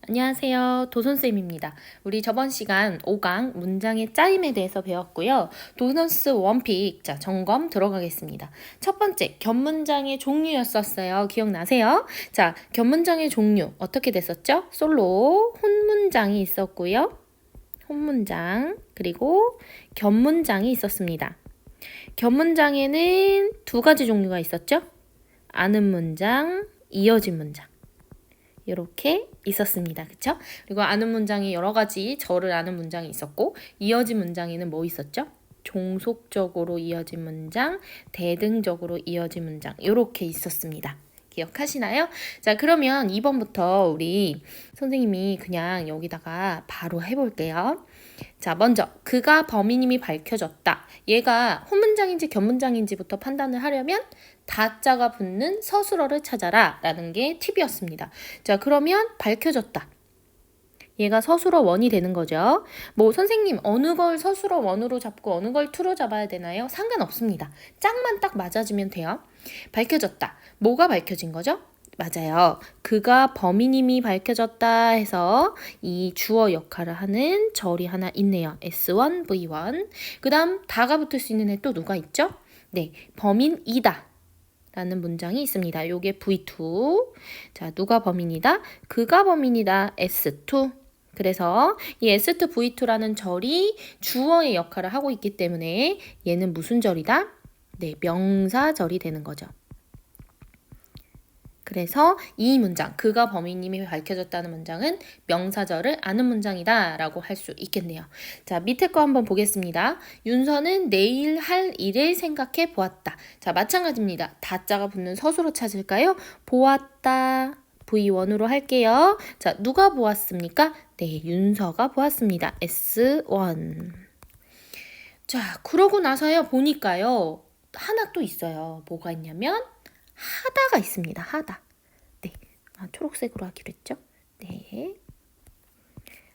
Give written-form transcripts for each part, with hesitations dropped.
안녕하세요. 도선쌤입니다. 우리 저번 시간 5강 문장의 짜임에 대해서 배웠고요. 도너스 원픽, 자, 점검 들어가겠습니다. 첫 번째, 겹문장의 종류였었어요. 기억나세요? 자, 겹문장의 종류 어떻게 됐었죠? 솔로, 혼문장이 있었고요. 혼문장, 그리고 겹문장이 있었습니다. 겹문장에는 두 가지 종류가 있었죠? 아는 문장, 이어진 문장. 이렇게 있었습니다. 그쵸? 그리고 아는 문장이 여러 가지 절을 아는 문장이 있었고 이어진 문장에는 뭐 있었죠? 종속적으로 이어진 문장, 대등적으로 이어진 문장 이렇게 있었습니다. 기억하시나요? 자, 그러면 2번부터 우리 선생님이 그냥 여기다가 바로 해볼게요. 자, 먼저 그가 범인임이 밝혀졌다. 얘가 혼문장인지 겹문장인지부터 판단을 하려면 다자가 붙는 서술어를 찾아라 라는 게 팁이었습니다. 자, 그러면 밝혀졌다. 얘가 서술어 원이 되는 거죠. 뭐 선생님 어느 걸 서술어 원으로 잡고 어느 걸 투로 잡아야 되나요? 상관없습니다. 짝만 딱 맞아주면 돼요. 밝혀졌다. 뭐가 밝혀진 거죠? 맞아요. 그가 범인임이 밝혀졌다 해서 이 주어 역할을 하는 절이 하나 있네요. S1, V1. 그 다음 다가 붙을 수 있는 애 또 누가 있죠? 네, 범인이다 라는 문장이 있습니다. 요게 V2. 자, 누가 범인이다? 그가 범인이다. S2. 그래서 이 S2, V2라는 절이 주어의 역할을 하고 있기 때문에 얘는 무슨 절이다? 네, 명사절이 되는 거죠. 그래서 이 문장, 그가 범인임이 밝혀졌다는 문장은 명사절을 아는 문장이다 라고 할 수 있겠네요. 자, 밑에 거 한번 보겠습니다. 윤서는 내일 할 일을 생각해 보았다. 자, 마찬가지입니다. 다자가 붙는 서술어 찾을까요? 보았다. V1으로 할게요. 자, 누가 보았습니까? 네, 윤서가 보았습니다. S1. 자, 그러고 나서요, 보니까요, 하나 또 있어요. 뭐가 있냐면, 하다가 있습니다. 하다. 네. 초록색으로 하기로 했죠? 네.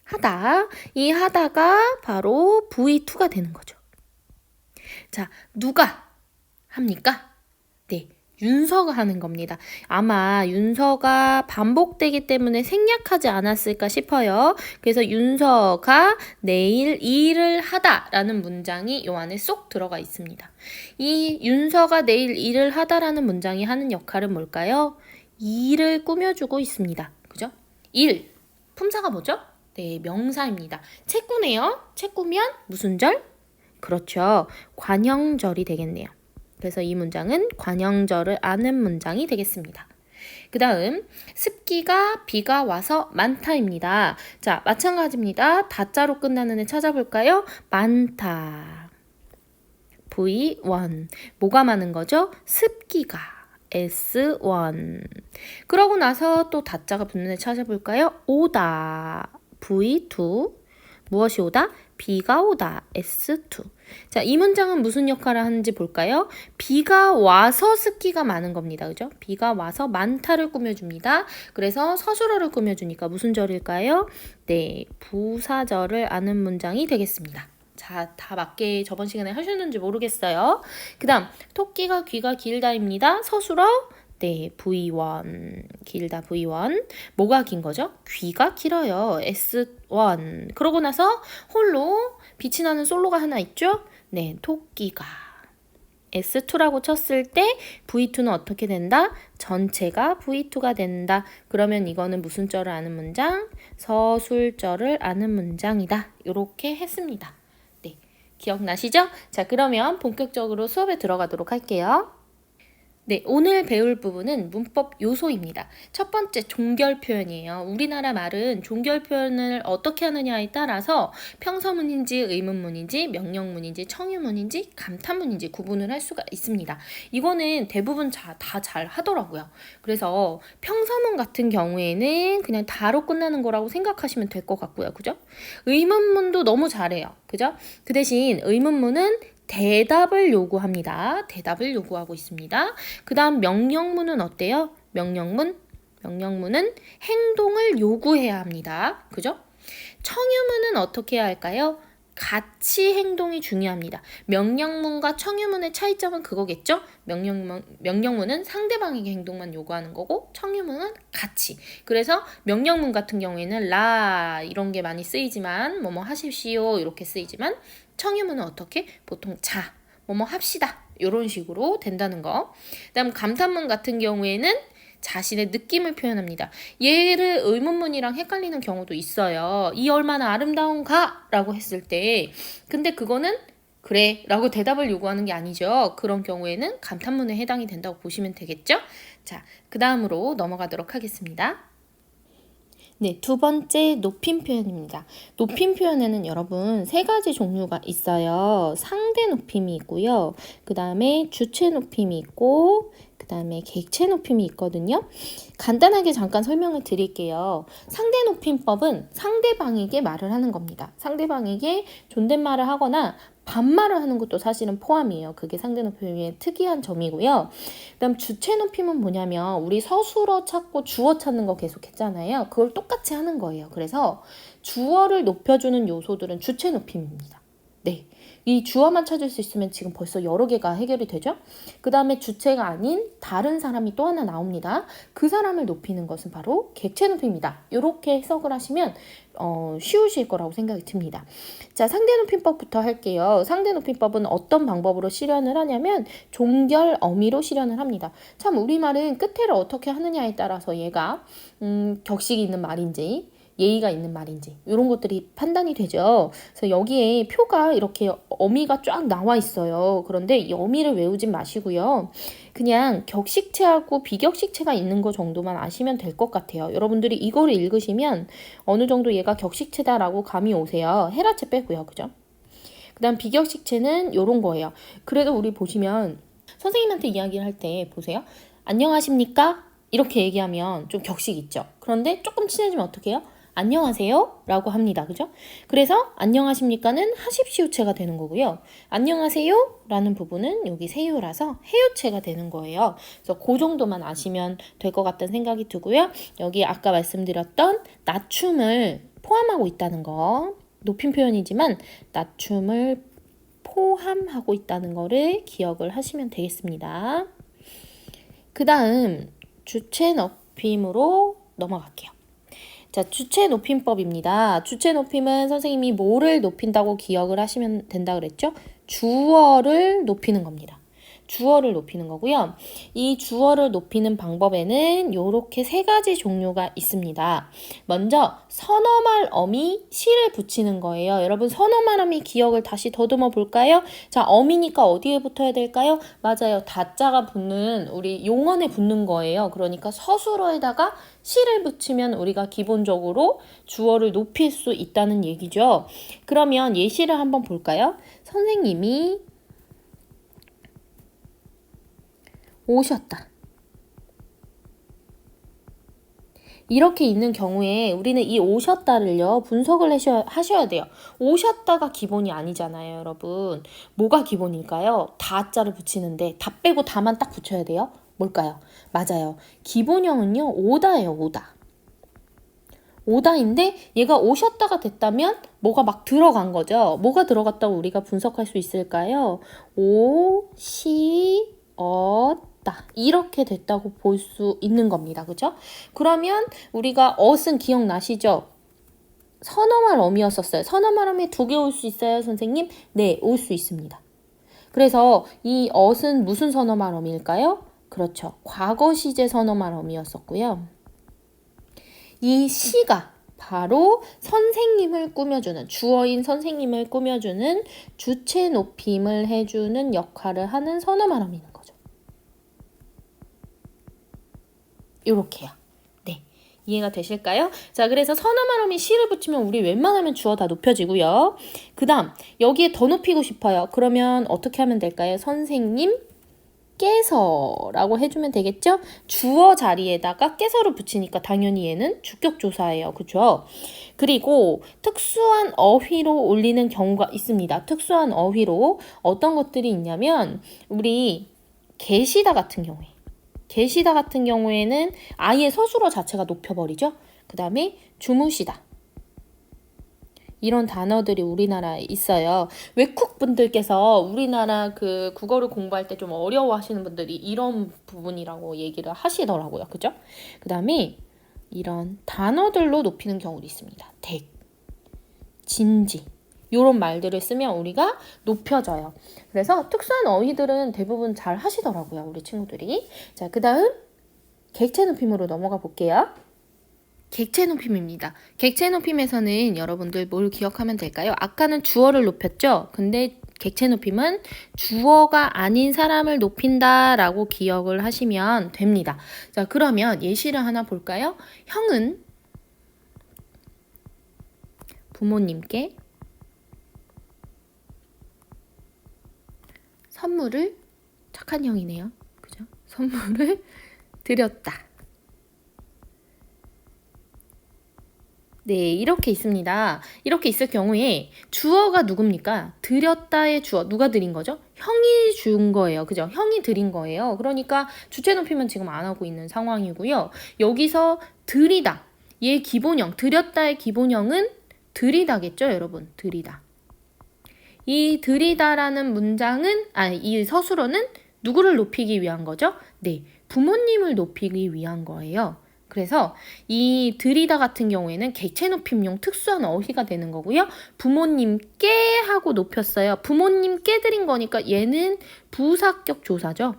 하다. 이 하다가 바로 V2가 되는 거죠. 자, 누가 합니까? 네. 윤서가 하는 겁니다. 아마 윤서가 반복되기 때문에 생략하지 않았을까 싶어요. 그래서 윤서가 내일 일을 하다라는 문장이 요 안에 쏙 들어가 있습니다. 이 윤서가 내일 일을 하다라는 문장이 하는 역할은 뭘까요? 일을 꾸며주고 있습니다. 그죠? 일. 품사가 뭐죠? 네, 명사입니다. 채꾸네요. 채꾸면 무슨 절? 그렇죠. 관형절이 되겠네요. 그래서 이 문장은 관형절을 아는 문장이 되겠습니다. 그 다음 습기가 비가 와서 많다입니다. 자, 마찬가지입니다. 다자로 끝나는 애 찾아볼까요? 많다. V1. 뭐가 많은 거죠? 습기가. S1. 그러고 나서 또 다자가 붙는 애 찾아볼까요? 오다. V2. 무엇이 오다? 비가 오다. S2. 자, 이 문장은 무슨 역할을 하는지 볼까요? 비가 와서 습기가 많은 겁니다. 그죠? 비가 와서 많다를 꾸며줍니다. 그래서 서술어를 꾸며주니까 무슨 절일까요? 네, 부사절을 아는 문장이 되겠습니다. 자, 다 맞게 저번 시간에 하셨는지 모르겠어요. 그 다음, 토끼가 귀가 길다입니다. 서술어? 네, V1. 길다, V1. 뭐가 긴 거죠? 귀가 길어요. S1. 그러고 나서 홀로 빛이 나는 솔로가 하나 있죠? 네, 토끼가. S2라고 쳤을 때 V2는 어떻게 된다? 전체가 V2가 된다. 그러면 이거는 무슨 절을 아는 문장? 서술절을 아는 문장이다. 이렇게 했습니다. 네, 기억나시죠? 자, 그러면 본격적으로 수업에 들어가도록 할게요. 네, 오늘 배울 부분은 문법 요소입니다. 첫 번째 종결 표현이에요. 우리나라 말은 종결 표현을 어떻게 하느냐에 따라서 평서문인지 의문문인지 명령문인지 청유문인지 감탄문인지 구분을 할 수가 있습니다. 이거는 대부분 다 잘 하더라고요. 그래서 평서문 같은 경우에는 그냥 다로 끝나는 거라고 생각하시면 될 것 같고요. 그죠? 의문문도 너무 잘해요. 그죠? 그 대신 의문문은 대답을 요구합니다. 대답을 요구하고 있습니다. 그 다음 명령문은 어때요? 명령문은 행동을 요구해야 합니다. 그죠? 청유문은 어떻게 해야 할까요? 같이 행동이 중요합니다. 명령문과 청유문의 차이점은 그거겠죠? 명령문은 상대방에게 행동만 요구하는 거고 청유문은 같이. 그래서 명령문 같은 경우에는 라 이런 게 많이 쓰이지만 뭐뭐 하십시오 이렇게 쓰이지만 청유문은 어떻게? 보통 자, 뭐뭐 합시다 이런 식으로 된다는 거. 그다음 감탄문 같은 경우에는 자신의 느낌을 표현합니다. 얘를 의문문이랑 헷갈리는 경우도 있어요. 이 얼마나 아름다운가? 라고 했을 때 근데 그거는 그래 라고 대답을 요구하는 게 아니죠. 그런 경우에는 감탄문에 해당이 된다고 보시면 되겠죠? 자, 그 다음으로 넘어가도록 하겠습니다. 네, 두 번째 높임 표현입니다. 높임 표현에는 여러분 세 가지 종류가 있어요. 상대 높임이 있고요. 그 다음에 주체 높임이 있고 그 다음에 객체 높임이 있거든요. 간단하게 잠깐 설명을 드릴게요. 상대 높임법은 상대방에게 말을 하는 겁니다. 상대방에게 존댓말을 하거나 반말을 하는 것도 사실은 포함이에요. 그게 상대 높임의 특이한 점이고요. 그다음 주체 높임은 뭐냐면 우리 서술어 찾고 주어 찾는 거 계속 했잖아요. 그걸 똑같이 하는 거예요. 그래서 주어를 높여주는 요소들은 주체 높임입니다. 네. 이 주어만 찾을 수 있으면 지금 벌써 여러 개가 해결이 되죠? 그 다음에 주체가 아닌 다른 사람이 또 하나 나옵니다. 그 사람을 높이는 것은 바로 객체 높임입니다. 이렇게 해석을 하시면 쉬우실 거라고 생각이 듭니다. 자, 상대 높임법부터 할게요. 상대 높임법은 어떤 방법으로 실현을 하냐면 종결 어미로 실현을 합니다. 참 우리말은 끝에를 어떻게 하느냐에 따라서 얘가 격식이 있는 말인지 예의가 있는 말인지 이런 것들이 판단이 되죠. 그래서 여기에 표가 이렇게 어미가 쫙 나와 있어요. 그런데 이 어미를 외우진 마시고요. 그냥 격식체하고 비격식체가 있는 거 정도만 아시면 될 것 같아요. 여러분들이 이거를 읽으시면 어느 정도 얘가 격식체다라고 감이 오세요. 헤라체 빼고요. 그죠? 그 다음 비격식체는 이런 거예요. 그래도 우리 보시면 선생님한테 이야기를 할 때 보세요. 안녕하십니까? 이렇게 얘기하면 좀 격식 있죠. 그런데 조금 친해지면 어떻게 해요? 안녕하세요 라고 합니다. 그죠? 그래서 안녕하십니까는 하십시오체가 되는 거고요. 안녕하세요 라는 부분은 여기 세요라서 해요체가 되는 거예요. 그래서 그 정도만 아시면 될 것 같다는 생각이 들고요. 여기 아까 말씀드렸던 낮춤을 포함하고 있다는 거. 높임 표현이지만 낮춤을 포함하고 있다는 거를 기억을 하시면 되겠습니다. 그 다음 주체 높임으로 넘어갈게요. 자, 주체 높임법입니다. 주체 높임은 선생님이 뭐를 높인다고 기억을 하시면 된다 그랬죠? 주어를 높이는 겁니다. 주어를 높이는 거고요. 이 주어를 높이는 방법에는 이렇게 세 가지 종류가 있습니다. 먼저 선어말 어미 시를 붙이는 거예요. 여러분 선어말 어미 기억을 다시 더듬어 볼까요? 자, 어미니까 어디에 붙어야 될까요? 맞아요. 다자가 붙는 우리 용언에 붙는 거예요. 그러니까 서술어에다가 시를 붙이면 우리가 기본적으로 주어를 높일 수 있다는 얘기죠. 그러면 예시를 한번 볼까요? 선생님이 오셨다. 이렇게 있는 경우에 우리는 이 오셨다를요 분석을 하셔야 돼요. 오셨다가 기본이 아니잖아요, 여러분. 뭐가 기본일까요? 다자를 붙이는데 다 빼고 다만 딱 붙여야 돼요. 뭘까요? 맞아요. 기본형은요 오다예요, 오다. 오다인데 얘가 오셨다가 됐다면 뭐가 막 들어간 거죠. 뭐가 들어갔다고 우리가 분석할 수 있을까요? 이렇게 됐다고 볼 수 있는 겁니다. 그죠? 그러면 우리가 엇은 기억나시죠? 선어말 어미였었어요. 선어말 어미 두 개 올 수 있어요, 선생님? 네, 올 수 있습니다. 그래서 이 엇은 무슨 선어말 어미일까요? 그렇죠. 과거 시제 선어말 어미였었고요. 이 시가 바로 선생님을 꾸며주는, 주어인 선생님을 꾸며주는 주체 높임을 해주는 역할을 하는 선어말 어미는 거죠. 요렇게요. 네, 이해가 되실까요? 자, 그래서 선어말 어미 시를 붙이면 우리 웬만하면 주어 다 높여지고요. 그 다음 여기에 더 높이고 싶어요. 그러면 어떻게 하면 될까요? 선생님 깨서라고 해주면 되겠죠? 주어 자리에다가 깨서를 붙이니까 당연히 얘는 주격조사예요. 그죠? 그리고 특수한 어휘로 올리는 경우가 있습니다. 특수한 어휘로 어떤 것들이 있냐면 우리 계시다 같은 경우에는 아예 서술어 자체가 높여버리죠. 그 다음에 주무시다. 이런 단어들이 우리나라에 있어요. 외국 분들께서 우리나라 그 국어를 공부할 때 좀 어려워하시는 분들이 이런 부분이라고 얘기를 하시더라고요. 그죠? 그 다음에 이런 단어들로 높이는 경우도 있습니다. 댁, 진지 이런 말들을 쓰면 우리가 높여져요. 그래서 특수한 어휘들은 대부분 잘 하시더라고요. 우리 친구들이. 자, 그 다음 객체 높임으로 넘어가 볼게요. 객체 높임입니다. 객체 높임에서는 여러분들 뭘 기억하면 될까요? 아까는 주어를 높였죠? 근데 객체 높임은 주어가 아닌 사람을 높인다라고 기억을 하시면 됩니다. 자, 그러면 예시를 하나 볼까요? 형은 부모님께 선물을, 착한 형이네요. 그죠? 선물을 드렸다. 네, 이렇게 있습니다. 이렇게 있을 경우에 주어가 누굽니까? 드렸다의 주어. 누가 드린 거죠? 형이 준 거예요. 그죠? 형이 드린 거예요. 그러니까 주체 높임은 지금 안 하고 있는 상황이고요. 여기서 드리다. 얘 기본형, 드렸다의 기본형은 드리다겠죠, 여러분? 드리다. 이 드리다라는 문장은, 이 서술어는 누구를 높이기 위한 거죠? 네, 부모님을 높이기 위한 거예요. 그래서 이 드리다 같은 경우에는 객체 높임용 특수한 어휘가 되는 거고요. 부모님께 하고 높였어요. 부모님께 드린 거니까 얘는 부사격 조사죠.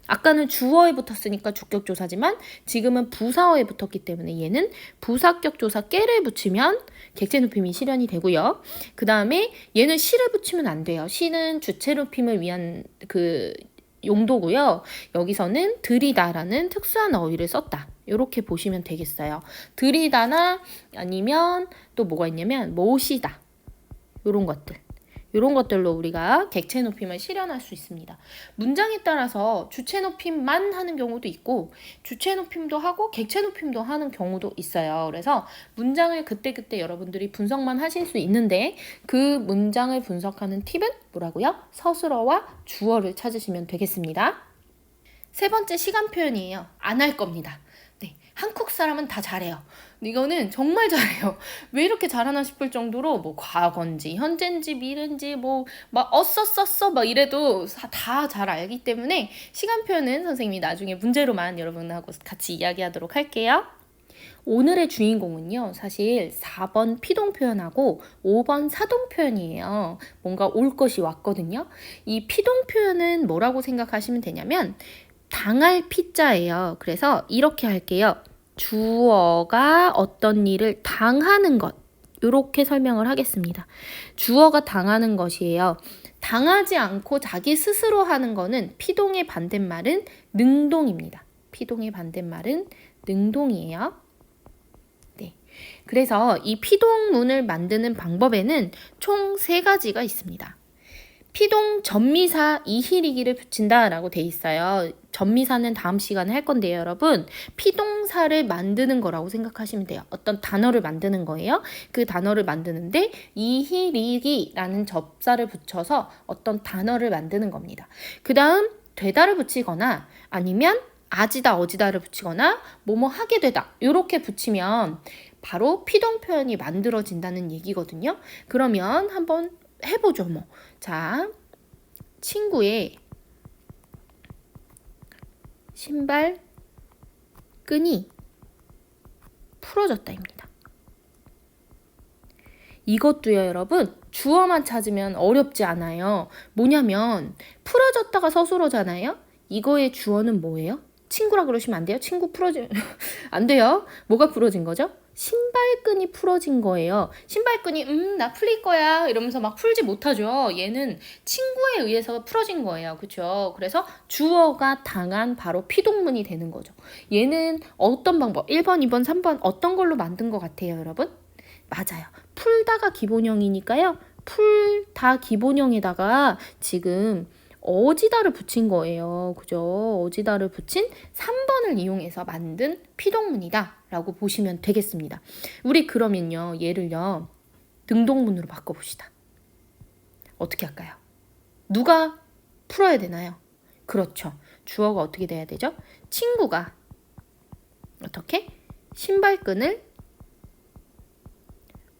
아까는 주어에 붙었으니까 주격 조사지만 지금은 부사어에 붙었기 때문에 얘는 부사격 조사 깨를 붙이면 객체 높임이 실현이 되고요. 그 다음에 얘는 시를 붙이면 안 돼요. 시는 주체 높임을 위한 그 용도고요. 여기서는 드리다라는 특수한 어휘를 썼다. 이렇게 보시면 되겠어요. 드리다나 아니면 또 뭐가 있냐면 모시다. 이런 것들. 이런 것들로 우리가 객체 높임을 실현할 수 있습니다. 문장에 따라서 주체 높임만 하는 경우도 있고 주체 높임도 하고 객체 높임도 하는 경우도 있어요. 그래서 문장을 그때그때 여러분들이 분석만 하실 수 있는데 그 문장을 분석하는 팁은 뭐라고요? 서술어와 주어를 찾으시면 되겠습니다. 세 번째 시간 표현이에요. 안 할 겁니다. 네, 한국 사람은 다 잘해요. 이거는 정말 잘해요. 왜 이렇게 잘하나 싶을 정도로 뭐 과거인지 현재인지 미래인지 뭐 막 썼어 막 이래도 다 잘 알기 때문에 시간 표현은 선생님이 나중에 문제로만 여러분하고 같이 이야기하도록 할게요. 오늘의 주인공은요, 사실 4번 피동 표현하고 5번 사동 표현이에요. 뭔가 올 것이 왔거든요. 이 피동 표현은 뭐라고 생각하시면 되냐면 당할 피자예요. 그래서 이렇게 할게요. 주어가 어떤 일을 당하는 것. 이렇게 설명을 하겠습니다. 주어가 당하는 것이에요. 당하지 않고 자기 스스로 하는 거는 피동의 반대말은 능동입니다. 피동의 반대말은 능동이에요. 네. 그래서 이 피동문을 만드는 방법에는 총 3가지가 있습니다. 피동 전미사 이힐이기를 붙인다라고 돼 있어요. 전미사는 다음 시간에 할 건데요, 여러분. 피동사를 만드는 거라고 생각하시면 돼요. 어떤 단어를 만드는 거예요. 그 단어를 만드는데 이힐이기라는 접사를 붙여서 어떤 단어를 만드는 겁니다. 그 다음 되다를 붙이거나 아니면 아지다, 어지다를 붙이거나 뭐뭐 하게 되다 이렇게 붙이면 바로 피동 표현이 만들어진다는 얘기거든요. 그러면 한번 해보죠, 뭐. 자, 친구의 신발 끈이 풀어졌다입니다. 이것도요, 여러분, 주어만 찾으면 어렵지 않아요. 뭐냐면 풀어졌다가 서술어잖아요. 이거의 주어는 뭐예요? 친구라 그러시면 안 돼요. 친구 안 돼요. 뭐가 풀어진 거죠? 신발끈이 풀어진 거예요. 신발끈이 나 풀릴 거야 이러면서 막 풀지 못하죠. 얘는 친구에 의해서 풀어진 거예요. 그렇죠? 그래서 주어가 당한 바로 피동문이 되는 거죠. 얘는 어떤 방법 1번, 2번, 3번 어떤 걸로 만든 것 같아요, 여러분? 맞아요. 풀다가 기본형이니까요. 풀다 기본형에다가 지금 어지다를 붙인 거예요. 그죠? 어지다를 붙인 3번을 이용해서 만든 피동문이다 라고 보시면 되겠습니다. 우리 그러면요, 얘를요 능동문으로 바꿔봅시다. 어떻게 할까요? 누가 풀어야 되나요? 그렇죠. 주어가 어떻게 돼야 되죠? 친구가 어떻게? 신발끈을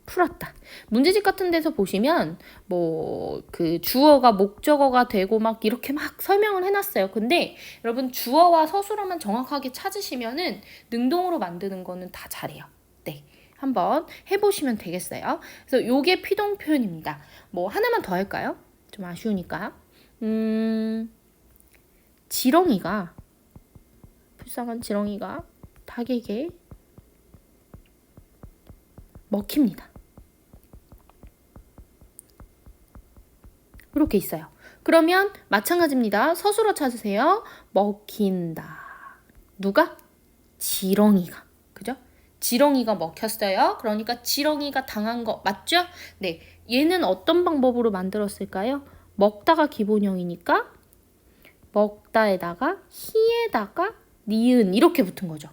풀었다. 문제집 같은 데서 보시면 뭐 그 주어가 목적어가 되고 막 이렇게 막 설명을 해놨어요. 근데 여러분 주어와 서술어만 정확하게 찾으시면은 능동으로 만드는 거는 다 잘해요. 네, 한번 해보시면 되겠어요. 그래서 요게 피동 표현입니다. 뭐 하나만 더 할까요? 좀 아쉬우니까. 지렁이가 불쌍한 지렁이가 닭에게 먹힙니다. 이렇게 있어요. 그러면 마찬가지입니다. 서술어 찾으세요. 먹힌다. 누가? 지렁이가. 그죠? 지렁이가 먹혔어요. 그러니까 지렁이가 당한 거 맞죠? 네. 얘는 어떤 방법으로 만들었을까요? 먹다가 기본형이니까 먹다에다가 히에다가 니은 이렇게 붙은 거죠.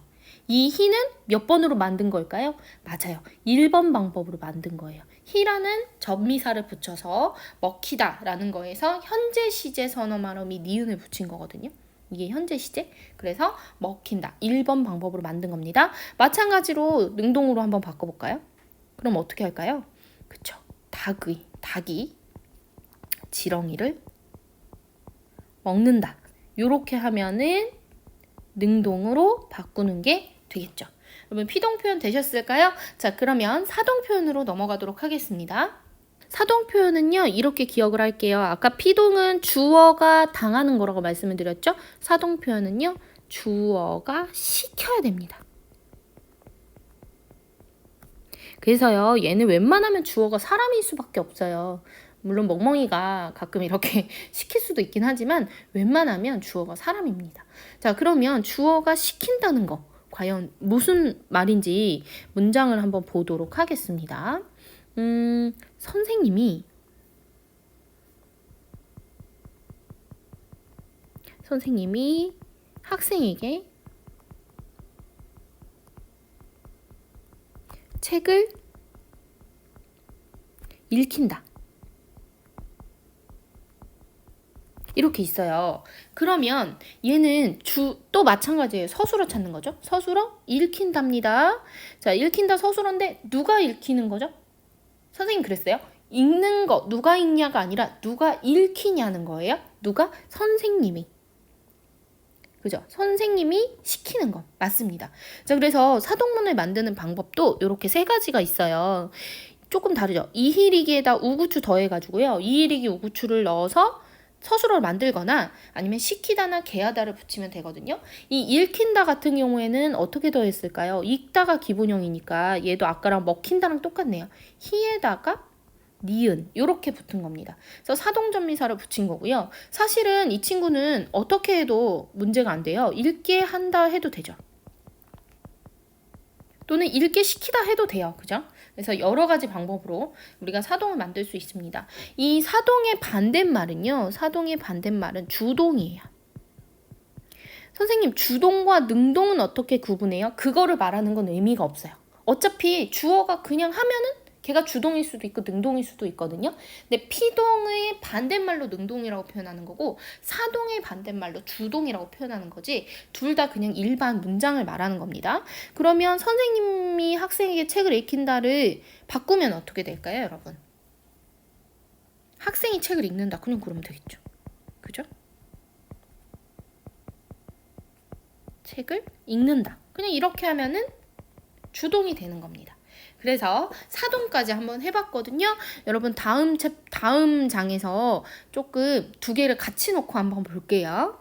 이 히는 몇 번으로 만든 걸까요? 맞아요. 1번 방법으로 만든 거예요. 히라는 접미사를 붙여서 먹히다 라는 거에서 현재 시제 선어 말음이 니은을 붙인 거거든요. 이게 현재 시제. 그래서 먹힌다. 1번 방법으로 만든 겁니다. 마찬가지로 능동으로 한번 바꿔볼까요? 그럼 어떻게 할까요? 그쵸. 닭이 지렁이를 먹는다. 요렇게 하면은 능동으로 바꾸는 게 되겠죠. 여러분 피동 표현 되셨을까요? 자, 그러면 사동 표현으로 넘어가도록 하겠습니다. 사동 표현은요, 이렇게 기억을 할게요. 아까 피동은 주어가 당하는 거라고 말씀을 드렸죠? 사동 표현은요, 주어가 시켜야 됩니다. 그래서요, 얘는 웬만하면 주어가 사람일 수밖에 없어요. 물론 멍멍이가 가끔 이렇게 시킬 수도 있긴 하지만 웬만하면 주어가 사람입니다. 자, 그러면 주어가 시킨다는 거 과연 무슨 말인지 문장을 한번 보도록 하겠습니다. 선생님이 학생에게 책을 읽힌다. 이렇게 있어요. 그러면 얘는 또 마찬가지예요. 서술어 찾는 거죠. 서술어 읽힌답니다. 자, 읽힌다 서술어인데 누가 읽히는 거죠? 선생님 그랬어요. 읽는 거 누가 읽냐가 아니라 누가 읽히냐는 거예요. 누가? 선생님이. 그죠? 선생님이 시키는 거 맞습니다. 자, 그래서 사동문을 만드는 방법도 이렇게 3가지가 있어요. 조금 다르죠. 이히리기에다 우구추 더해가지고요. 이히리기 우구추를 넣어서 서술어를 만들거나 아니면 시키다나 게하다를 붙이면 되거든요. 이 읽힌다 같은 경우에는 어떻게 더했을까요? 읽다가 기본형이니까 얘도 아까랑 먹힌다랑 똑같네요. 히에다가 니은 이렇게 붙은 겁니다. 그래서 사동전미사를 붙인 거고요. 사실은 이 친구는 어떻게 해도 문제가 안 돼요. 읽게 한다 해도 되죠. 또는 읽게 시키다 해도 돼요. 그죠? 그래서 여러 가지 방법으로 우리가 사동을 만들 수 있습니다. 이 사동의 반대말은요. 사동의 반대말은 주동이에요. 선생님, 주동과 능동은 어떻게 구분해요? 그거를 말하는 건 의미가 없어요. 어차피 주어가 그냥 하면은 걔가 주동일 수도 있고 능동일 수도 있거든요. 근데 피동의 반대말로 능동이라고 표현하는 거고 사동의 반대말로 주동이라고 표현하는 거지 둘 다 그냥 일반 문장을 말하는 겁니다. 그러면 선생님이 학생에게 책을 읽힌다를 바꾸면 어떻게 될까요, 여러분? 학생이 책을 읽는다. 그냥 그러면 되겠죠. 그죠? 책을 읽는다. 그냥 이렇게 하면은 주동이 되는 겁니다. 그래서 사동까지 한번 해봤거든요. 여러분 다음 장에서 조금 2개를 같이 놓고 한번 볼게요.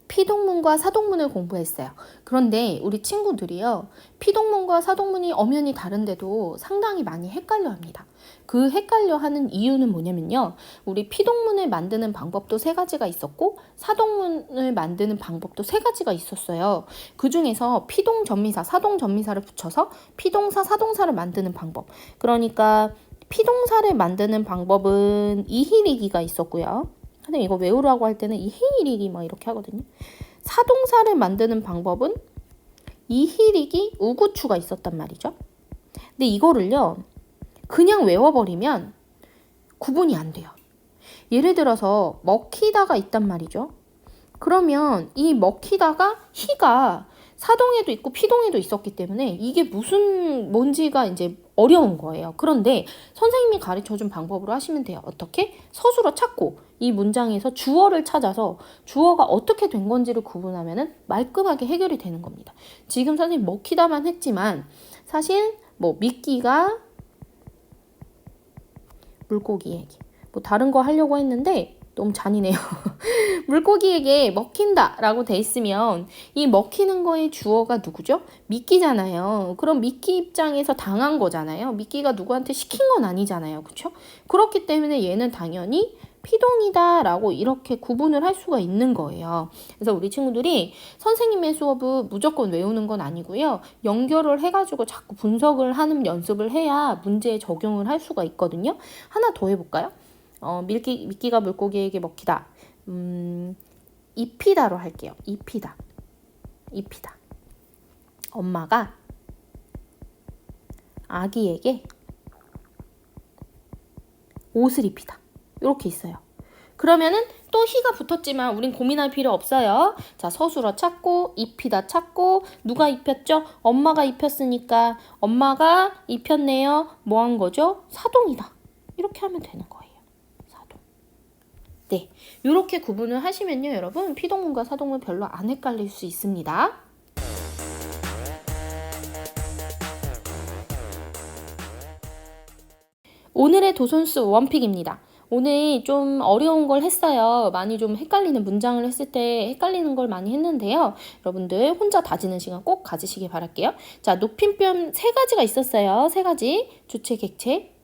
피동문과 사동문을 공부했어요. 그런데 우리 친구들이요. 피동문과 사동문이 엄연히 다른데도 상당히 많이 헷갈려 합니다. 그 헷갈려 하는 이유는 뭐냐면요. 우리 피동문을 만드는 방법도 3가지가 있었고 사동문을 만드는 방법도 3가지가 있었어요. 그 중에서 피동전미사, 사동전미사를 붙여서 피동사, 사동사를 만드는 방법. 그러니까 피동사를 만드는 방법은 이히리기가 있었고요. 근데 이거 외우라고 할 때는 이히리기 막 이렇게 하거든요. 사동사를 만드는 방법은 이히리기 우구추가 있었단 말이죠. 근데 이거를요. 그냥 외워버리면 구분이 안 돼요. 예를 들어서 먹히다가 있단 말이죠. 그러면 이 먹히다가 히가 사동에도 있고 피동에도 있었기 때문에 이게 뭔지가 이제 어려운 거예요. 그런데 선생님이 가르쳐준 방법으로 하시면 돼요. 어떻게? 서술어 찾고 이 문장에서 주어를 찾아서 주어가 어떻게 된 건지를 구분하면은 말끔하게 해결이 되는 겁니다. 지금 선생님 먹히다만 했지만 사실 뭐 미끼가 물고기에게 뭐 다른 거 하려고 했는데 너무 잔인해요. 물고기에게 먹힌다 라고 돼 있으면 이 먹히는 거의 주어가 누구죠? 미끼잖아요. 그럼 미끼 입장에서 당한 거잖아요. 미끼가 누구한테 시킨 건 아니잖아요. 그렇죠? 그렇기 때문에 얘는 당연히 피동이다 라고 이렇게 구분을 할 수가 있는 거예요. 그래서 우리 친구들이 선생님의 수업을 무조건 외우는 건 아니고요. 연결을 해가지고 자꾸 분석을 하는 연습을 해야 문제에 적용을 할 수가 있거든요. 하나 더 해볼까요? 미끼가 물고기에게 먹히다. 입히다로 할게요. 입히다. 엄마가 아기에게 옷을 입히다. 이렇게 있어요. 그러면은 또 히가 붙었지만 우린 고민할 필요 없어요. 자, 서술어 찾고 입히다 찾고 누가 입혔죠? 엄마가 입혔으니까 엄마가 입혔네요. 뭐 한 거죠? 사동이다. 이렇게 하면 되는 거예요. 사동. 네, 이렇게 구분을 하시면요, 여러분 피동문과 사동문 별로 안 헷갈릴 수 있습니다. 오늘의 도손스 원픽입니다. 오늘 좀 어려운 걸 했어요. 많이 좀 헷갈리는 문장을 했을 때 헷갈리는 걸 많이 했는데요. 여러분들 혼자 다지는 시간 꼭 가지시길 바랄게요. 자, 높임표 3가지가 있었어요. 3가지. 주체, 객체,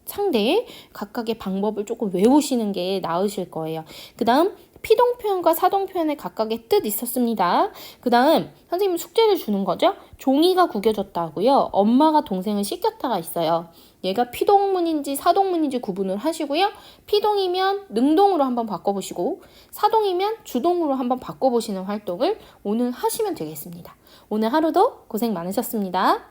상대. 각각의 방법을 조금 외우시는 게 나으실 거예요. 그 다음 피동 표현과 사동 표현의 각각의 뜻 있었습니다. 그 다음 선생님이 숙제를 주는 거죠. 종이가 구겨졌다고요. 엄마가 동생을 씻겼다가 있어요. 얘가 피동문인지 사동문인지 구분을 하시고요. 피동이면 능동으로 한번 바꿔보시고 사동이면 주동으로 한번 바꿔보시는 활동을 오늘 하시면 되겠습니다. 오늘 하루도 고생 많으셨습니다.